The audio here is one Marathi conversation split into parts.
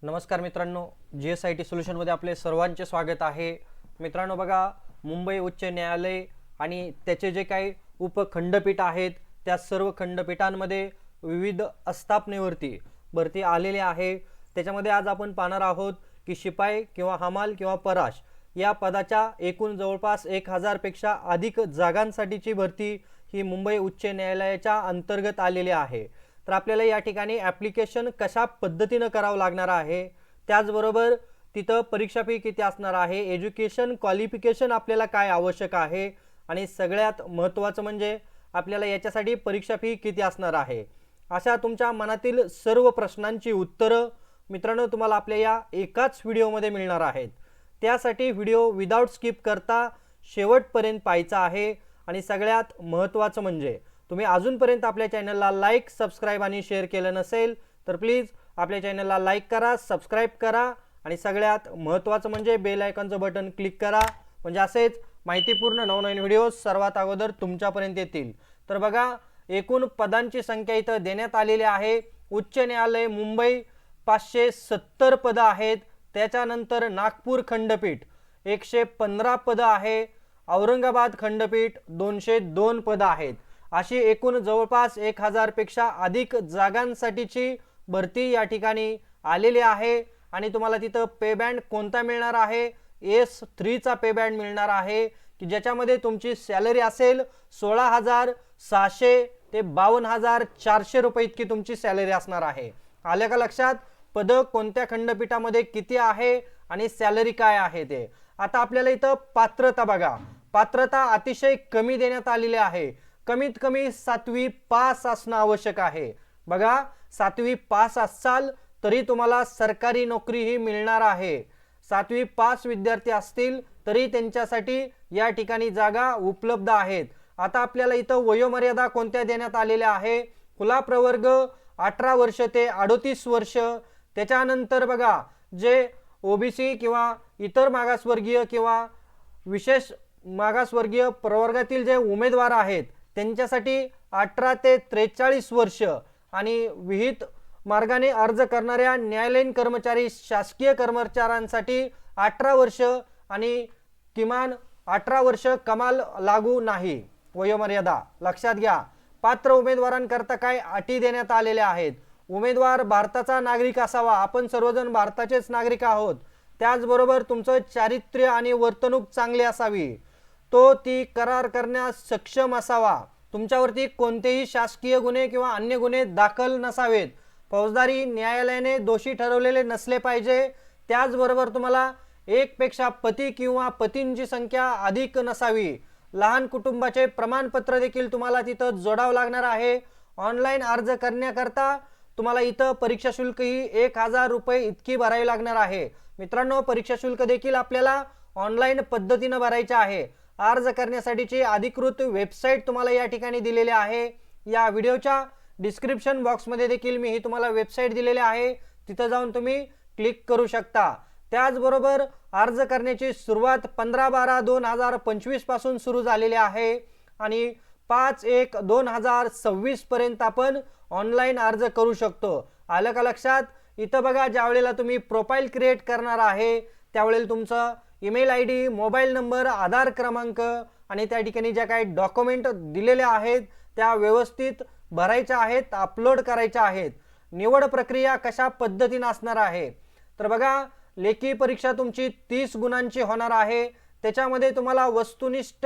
नमस्कार मित्रांनो, GSIT सोल्युशनमध्ये आपले सर्वांचे स्वागत आहे। मित्रांनो बघा, मुंबई उच्च न्यायालय आणि त्याचे जे काही उपखंडपीठ आहेत त्या सर्व खंडपीठांमध्ये विविध आस्थापनेवरती भरती आलेली आहे। त्याच्यामध्ये आज आपण पाहणार आहोत की शिपाई किंवा हमाल किंवा पराश या पदाच्या एकूण जवळपास 1000 पेक्षा अधिक जागांसाठीची भरती ही मुंबई उच्च न्यायालयाच्या अंतर्गत आलेली आहे। तर आपल्याला या ठिकाणी ॲप्लिकेशन कशा पद्धतीने करावं लागणार आहे, त्याचबरोबर तिथं परीक्षा फी किती असणार आहे, एज्युकेशन क्वालिफिकेशन आपल्याला काय आवश्यक आहे आणि सगळ्यात महत्त्वाचं म्हणजे आपल्याला याच्यासाठी परीक्षा फी किती असणार आहे, अशा तुमच्या मनातील सर्व प्रश्नांची उत्तरं मित्रांनो तुम्हाला आपल्या या एकाच व्हिडिओमध्ये मिळणार आहेत। त्यासाठी व्हिडिओ विदाउट स्किप करता शेवटपर्यंत पाहायचा आहे आणि सगळ्यात महत्त्वाचं म्हणजे तुम्ही अजूनपर्यंत आपल्या चॅनलला लाईक, सबस्क्राइब आणि शेअर केलं नसेल तर प्लीज आपल्या चॅनलला लाईक करा, सबस्क्राइब करा आणि सगळ्यात महत्त्वाचं म्हणजे बेल आयकॉनचं बटन क्लिक करा, म्हणजे असेच माहितीपूर्ण नवनवीन व्हिडिओ सर्वात अगोदर तुमच्यापर्यंत येतील। तर बघा, एकूण पदांची संख्या इथं देण्यात आलेली आहे। उच्च न्यायालय मुंबई 570 पदं आहेत। त्याच्यानंतर नागपूर खंडपीठ 115 पदं आहे। औरंगाबाद खंडपीठ 202 पदं आहेत। अशी एकूण जवळपास 1000 पेक्षा अधिक जागांसाठीची भरती या ठिकाणी आलेली आहे आणि तुम्हाला तिथं पे बँड कोणता मिळणार आहे, S3 चा पे बँड मिळणार आहे की ज्याच्यामध्ये तुमची सॅलरी असेल 16,600 ते 52,400 रुपये इतकी तुमची सॅलरी असणार आहे। आलं का लक्षात? पद कोणत्या खंडपीठामध्ये किती आहे आणि सॅलरी काय आहे ते। आता आपल्याला इथं पात्रता बघा, पात्रता अतिशय कमी देण्यात आलेली आहे। कमीत कमी 7वी पास असणं आवश्यक आहे। बघा, 7वी पास असाल तरी तुम्हाला सरकारी नोकरी ही मिळणार आहे। 7वी पास विद्यार्थी असतील तरी त्यांच्यासाठी या ठिकाणी जागा उपलब्ध आहेत। आता आपल्याला इथं वयोमर्यादा कोणत्या देण्यात आलेल्या आहे, खुला प्रवर्ग 18 वर्ष ते 38 वर्ष। त्याच्यानंतर बघा, जे ओबीसी किंवा इतर मागासवर्गीय किंवा विशेष मागासवर्गीय प्रवर्गातील जे उमेदवार आहेत त्यांच्यासाठी 18 ते 43 वर्ष आणि विहित मार्गाने अर्ज करणाऱ्या न्यायालयीन कर्मचारी शासकीय कर्मचाऱ्यांसाठी 18 वर्ष आणि किमान 18 वर्ष कमाल लागू नाही वयोमर्यादा, लक्षात घ्या। पात्र उमेदवारांकरता काय अटी देण्यात आलेल्या आहेत, उमेदवार भारताचा नागरिक असावा, आपण सर्वजण भारताचेच नागरिक आहोत। त्याचबरोबर तुमचं चारित्र्य आणि वर्तणूक चांगली असावी, तो ती करार करण्यास सक्षम असावा, तुमच्यावरती कोणतेही शासकीय गुन्हे किंवा अन्य गुन्हे दाखल नसावेत, फौजदारी न्यायालयाने दोषी ठरवलेले नसले पाहिजे। त्याचबरोबर तुम्हाला एक पेक्षा पती किंवा पतींची संख्या अधिक नसावी। लहान कुटुंबाचे प्रमाणपत्र देखील तुम्हाला तिथं जोडावं लागणार आहे। ऑनलाईन अर्ज करण्याकरता तुम्हाला इथं परीक्षा शुल्क ही 1000 रुपये इतकी भरावी लागणार आहे। मित्रांनो, परीक्षा शुल्क देखील आपल्याला ऑनलाईन पद्धतीने भरायचे आहे। अर्ज करण्यासाठीची अधिकृत वेबसाईट तुम्हाला या ठिकाणी दिलेली आहे। या व्हिडिओच्या डिस्क्रिप्शन बॉक्समध्ये देखील मी ही तुम्हाला वेबसाईट दिलेली आहे, तिथं जाऊन तुम्ही क्लिक करू शकता। त्याचबरोबर अर्ज करण्याची सुरुवात 15/12/2025 पासून सुरू झालेली आहे आणि 5/1/2026 पर्यंत आपण ऑनलाईन अर्ज करू शकतो। आलं का लक्षात? इथं बघा, ज्या वेळेला तुम्ही प्रोफाइल क्रिएट करणार आहे त्यावेळेला तुमचं ईमेल आयडी, मोबाईल नंबर, आधार क्रमांक आणि त्या ठिकाणी ज्या काही डॉक्युमेंट दिलेले आहेत त्या व्यवस्थित भरायच्या आहेत, अपलोड करायच्या आहेत। निवड प्रक्रिया कशा पद्धतीने असणार आहे, तर बघा, लेखी परीक्षा तुमची 30 गुणांची होणार आहे। त्याच्यामध्ये तुम्हाला वस्तुनिष्ठ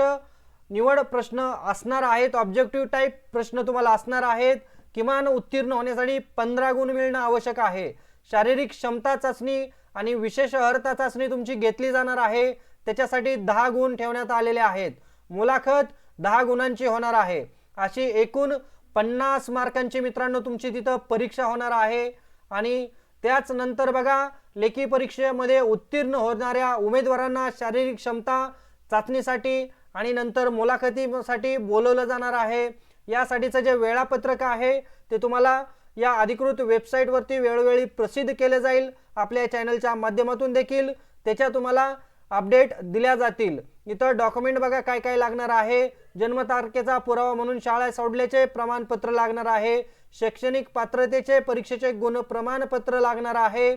निवड प्रश्न असणार आहेत, ऑब्जेक्टिव्ह टाइप प्रश्न तुम्हाला असणार आहेत। किमान उत्तीर्ण होण्यासाठी 15 गुण मिळणं आवश्यक आहे। शारीरिक क्षमता चाचणी आणि विशेष अर्हता चाचणी तुमची घेतली जाणार आहे, त्याच्यासाठी 10 गुण ठेवण्यात आलेले आहेत। मुलाखत 10 गुणांची होणार आहे। अशी एकूण 50 मार्कांची मित्रांनो तुमची तिथं परीक्षा होणार आहे। आणि त्याच नंतर बघा, लेखी परीक्षेमध्ये उत्तीर्ण होणाऱ्या उमेदवारांना शारीरिक क्षमता चाचणीसाठी आणि नंतर मुलाखतीसाठी बोलवलं जाणार आहे। यासाठीचं जे वेळापत्रक आहे ते तुम्हाला या अधिकृत वेबसाईटवरती वेळोवेळी प्रसिद्ध केले जाईल। आपल्या चॅनलच्या माध्यमातून देखील त्याच्या तुम्हाला अपडेट दिल्या जातील। इतर डॉक्युमेंट बघा काय काय लागणार आहे, जन्मतारखेचा पुरावा म्हणून शाळा सोडल्याचे प्रमाणपत्र लागणार आहे, शैक्षणिक पात्रतेचे परीक्षेचे गुण प्रमाणपत्र लागणार आहे,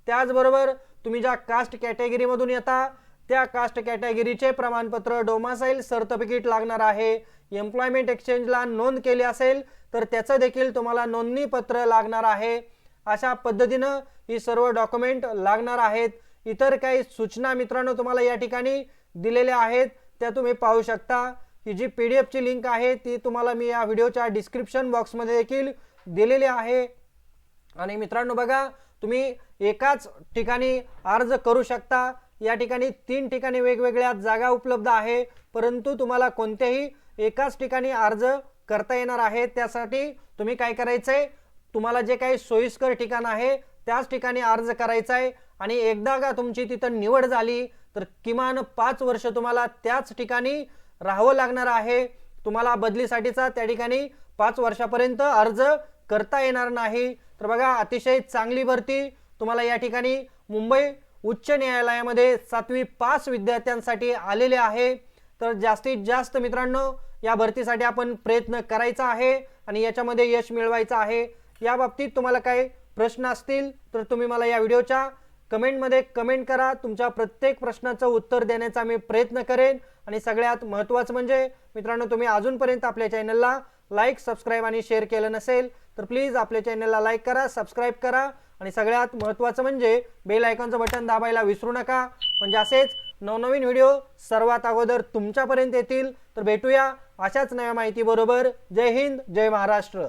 त्याचबरोबर तुम्ही ज्या कास्ट कॅटेगरीमधून येता त्या कास्ट कॅटेगरीचे प्रमाणपत्र, डोमासाईल सर्टिफिकेट लागणार आहे. एम्प्लॉयमेंट एक्सचेंजला नोंद केली असेल तर त्याचं देखील तुम्हाला नोंदणी पत्र लागणार आहे. अशा पद्धतीनं ही सर्व डॉक्युमेंट लागणार आहेत. इतर काही सूचना मित्रांनो तुम्हाला या ठिकाणी दिलेल्या आहेत, त्या तुम्ही पाहू शकता. ही जी PDF ची लिंक आहे ती तुम्हाला मी या व्हिडिओच्या डिस्क्रिप्शन बॉक्समध्ये देखील दिलेली आहे. आणि मित्रांनो बघा, तुम्ही एकाच ठिकाणी अर्ज करू शकता. या ठिकाणी 3 ठिकाणी वेगवेगळ्या जागा उपलब्ध आहे, परंतु तुम्हाला कोणत्याही एकाच ठिकाणी अर्ज करता येणार आहे. त्यासाठी तुम्ही काय करायचंय, तुम्हाला जे काही सोयीस्कर ठिकाण आहे त्याच ठिकाणी अर्ज करायचा आहे. आणि एकदा का तुमची तिथं निवड झाली तर किमान 5 वर्ष तुम्हाला त्याच ठिकाणी राहावं लागणार आहे. तुम्हाला बदलीसाठीचा त्या ठिकाणी 5 वर्षापर्यंत अर्ज करता येणार नाही. तर बघा, अतिशय चांगली भरती तुम्हाला या ठिकाणी मुंबई उच्च न्यायालयामध्ये 7वी पास विद्यार्थ्यांसाठी आलेले आहे. तर जास्तीत जास्त मित्रांनो या भरतीसाठी आपण प्रयत्न करायचा आहे आणि याच्यामध्ये यश मिळवायचं आहे. या बाबतीत तुम्हाला काही प्रश्न असतील तर तुम्ही मला या व्हिडिओच्या कमेंटमध्ये कमेंट करा. तुमच्या प्रत्येक प्रश्नाचं उत्तर देण्याचा मी प्रयत्न करेन. आणि सगळ्यात महत्त्वाचं म्हणजे मित्रांनो, तुम्ही अजूनपर्यंत आपल्या चॅनलला लाईक, सबस्क्राईब आणि शेअर केलं नसेल तर प्लीज आपल्या चॅनलला लाईक करा, सबस्क्राईब करा आणि सगळ्यात महत्त्वाचं म्हणजे बेल आयकॉनचं बटन दाबायला विसरू नका, म्हणजे असेच नवनवीन व्हिडिओ सर्वात अगोदर तुमच्यापर्यंत येतील. तर भेटूया अशाच नव्या माहिती बरोबर. जय हिंद, जय महाराष्ट्र.